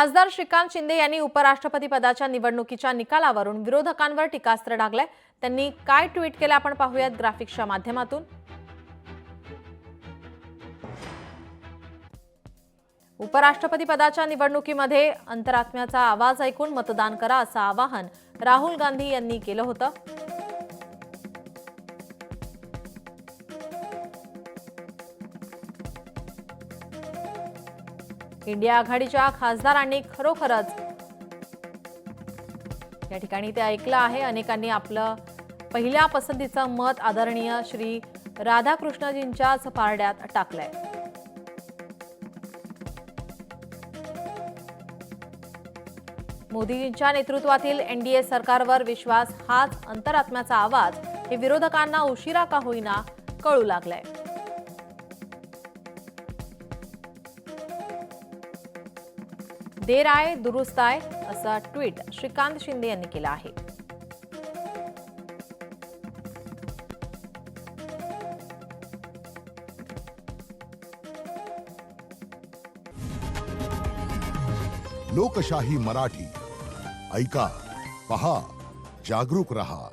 खासदार श्रीकांत शिंदे यांनी उपराष्ट्रपती पदाच्या निवडणुकीच्या निकालावरून विरोधकांवर टीकास्त्र डागलंय। त्यांनी काय ट्विट केलं आपण पाहूयात ग्राफिक्सच्या माध्यमातून। उपराष्ट्रपती पदाच्या निवडणुकीमध्ये अंतरात्म्याचा आवाज ऐकून मतदान करा असं आवाहन राहुल गांधी यांनी केलं होतं। इंडिया आघाडीच्या खासदारांनी खरोखरच या ठिकाणी ते ऐकलं आहे। अनेकांनी आपलं पहिल्या पसंतीचं मत आदरणीय श्री राधाकृष्णजींच्याच पारड्यात टाकलंय। मोदीजींच्या नेतृत्वातील एनडीए सरकारवर विश्वास हाच अंतरात्म्याचा आवाज हे विरोधकांना उशिरा का होईना कळू लागलाय। देर आए दुरुस्त आए असा ट्विट श्रीकांत शिंदे यांनी केला आहे। लोकशाही मराठी ऐका, पहा, जागरूक रहा।